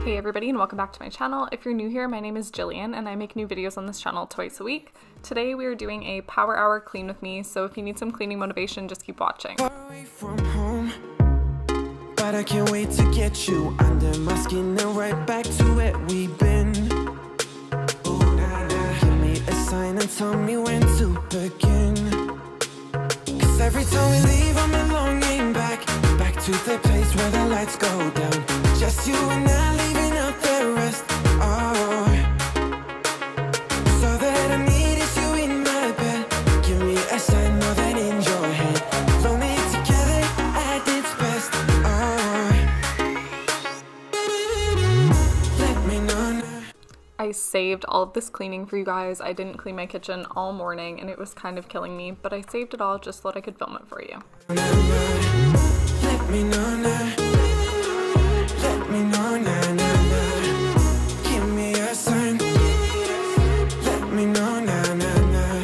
Hey everybody, and welcome back to my channel. If you're new here, my name is Jillian and I make new videos on this channel twice a week. Today we are doing a power hour clean with me, so if you need some cleaning motivation, just keep watching. Away from home, but I can't wait to get you under my skin and right back to where we've been. Oh, nah, nah. Give me a sign and tell me when to begin. Cause every time we leave, I'm longing back to the place where the lights go down. Just you and I leaving out the rest. Oh, so that I need is you in my bed. Give me a sign more than in your head. Lonely together at its best. Oh, let me know now. I saved all of this cleaning for you guys. I didn't clean my kitchen all morning and it was kind of killing me, but I saved it all just so that I could film it for you. Let me know now. Let me know now, now, now. Give me a sign. Let me know now, now, now.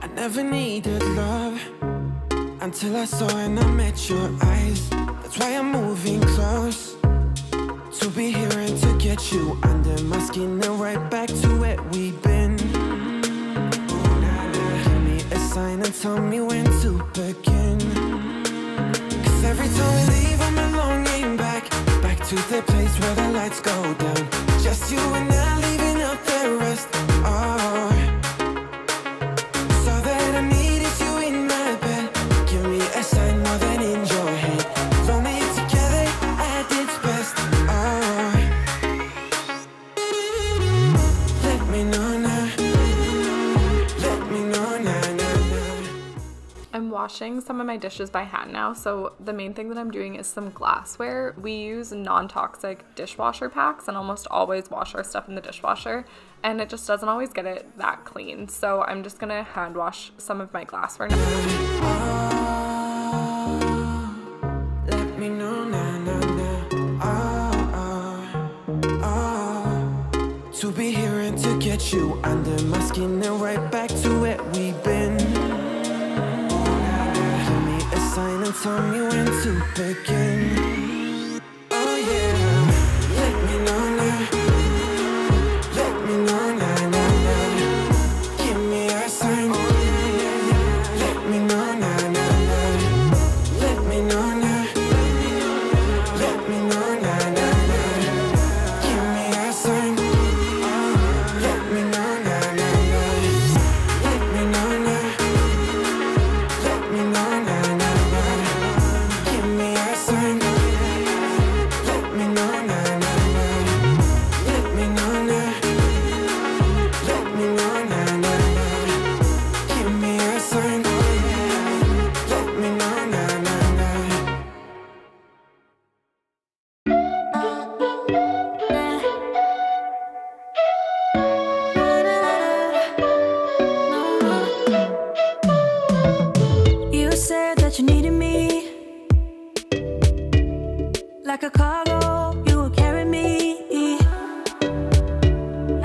I never needed love until I saw and I met your eyes. That's why I'm moving close to be here and to get you under my skin and right back to where we've been. Give me a sign and tell me when to begin. Cause every time we leave, I'm longing back to the place where the lights go down. Just you and I leaving out the rest. Oh, so that I need is you in my bed. Give me a sign more than in your head. Lonely together at its best. Oh, let me know now. Let me know now, now, now. I'm washing some of my dishes by hand now, so the main thing that I'm doing is some glassware. We use non-toxic dishwasher packs and almost always wash our stuff in the dishwasher, and it just doesn't always get it that clean. So I'm just gonna hand wash some of my glassware now. Let me know now, now, now. To be here and to get you under my skin and right back to where we've been. Sign and tell me when to begin. Oh yeah, let me know now. Let me know now, now, now. Give me a sign. Let me know now, now, now. Let me know now. Let me know now, now, now. Give me a sign. Let me know now, now, now. Let me know now. Let me know now. You needed me like a cargo, you will carry me.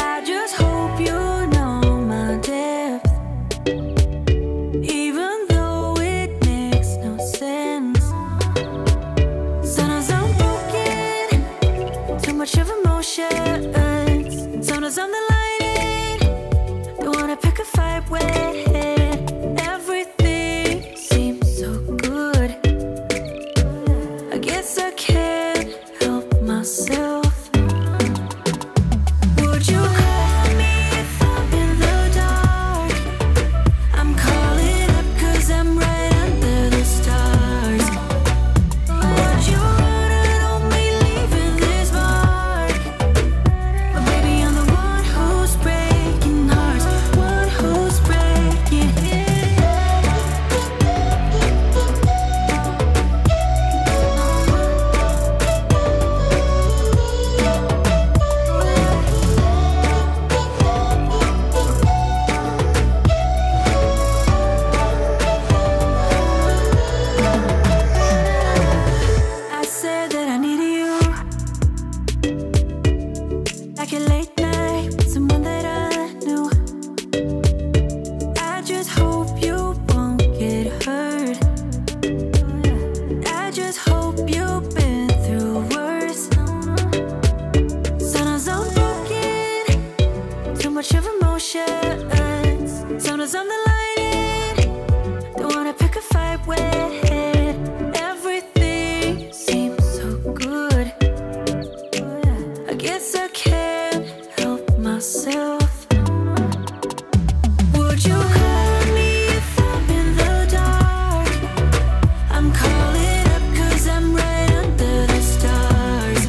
I just hope you know my depth, even though it makes no sense. Sometimes I'm broken, too much of emotions. Sometimes I'm the lightning, don't wanna pick a fight with. emotions. Sometimes I'm the lighting, don't wanna pick a fight with. Everything seems so good. I guess I can't help myself. Would you call me if I'm in the dark? I'm calling up 'cause I'm right under the stars.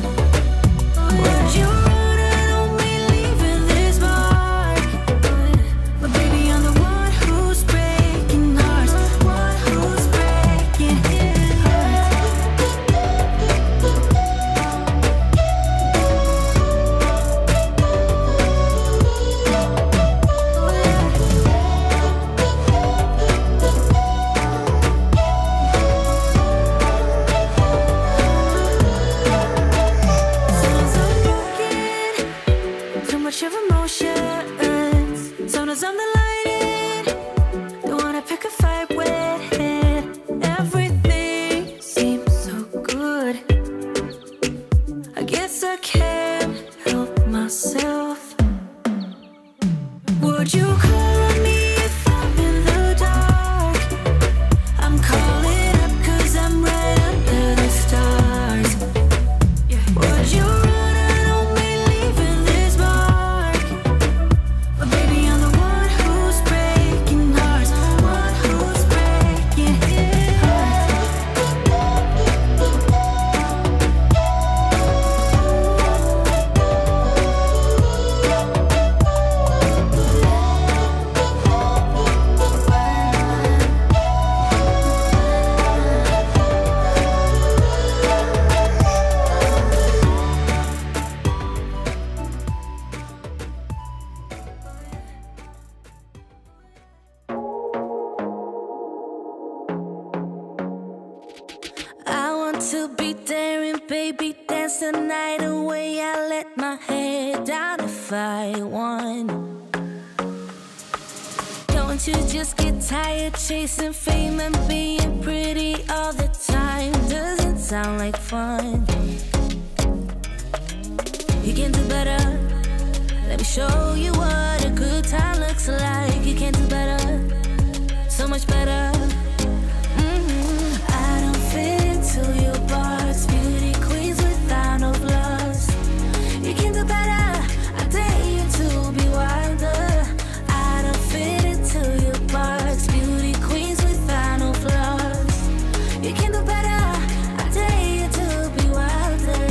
Would you run and only leaving this mark? But baby, I'm the one who's breaking hearts, one who's breaking hearts. Sometimes I'm broken, too much of emotions. Sometimes I'm the lighting, don't wanna pick a fight with. Everything seems so good. I guess I can't help myself. Would you call me if I'm in the dark? I'm calling up 'cause I'm right under the stars. Would you run and only leaving this mark? But baby, I'm the one who's breaking hearts, one who's breaking hearts. I want to be daring, baby, dance the night away. I let my head down if I won. Don't you just get tired chasing fame and being pretty all the time? Doesn't sound like fun. You can do better. Let me show you what a good time looks like. You can do better, so much better. I don't fit into your box. Beauty queens without no flaws. You can do better. I dare you to be wilder. I don't fit into your box. Beauty queens without no flaws. You can do better. I dare you to be wilder.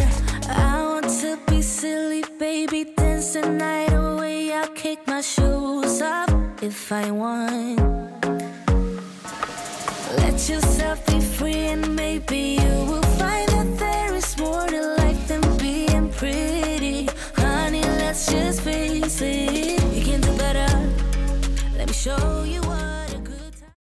I want to be silly, baby, dance the night away. I'll kick my shoes off if I want. Let yourself be free and maybe you will find that there is more to life than being pretty. Honey, let's just face it. You can do better. Let me show you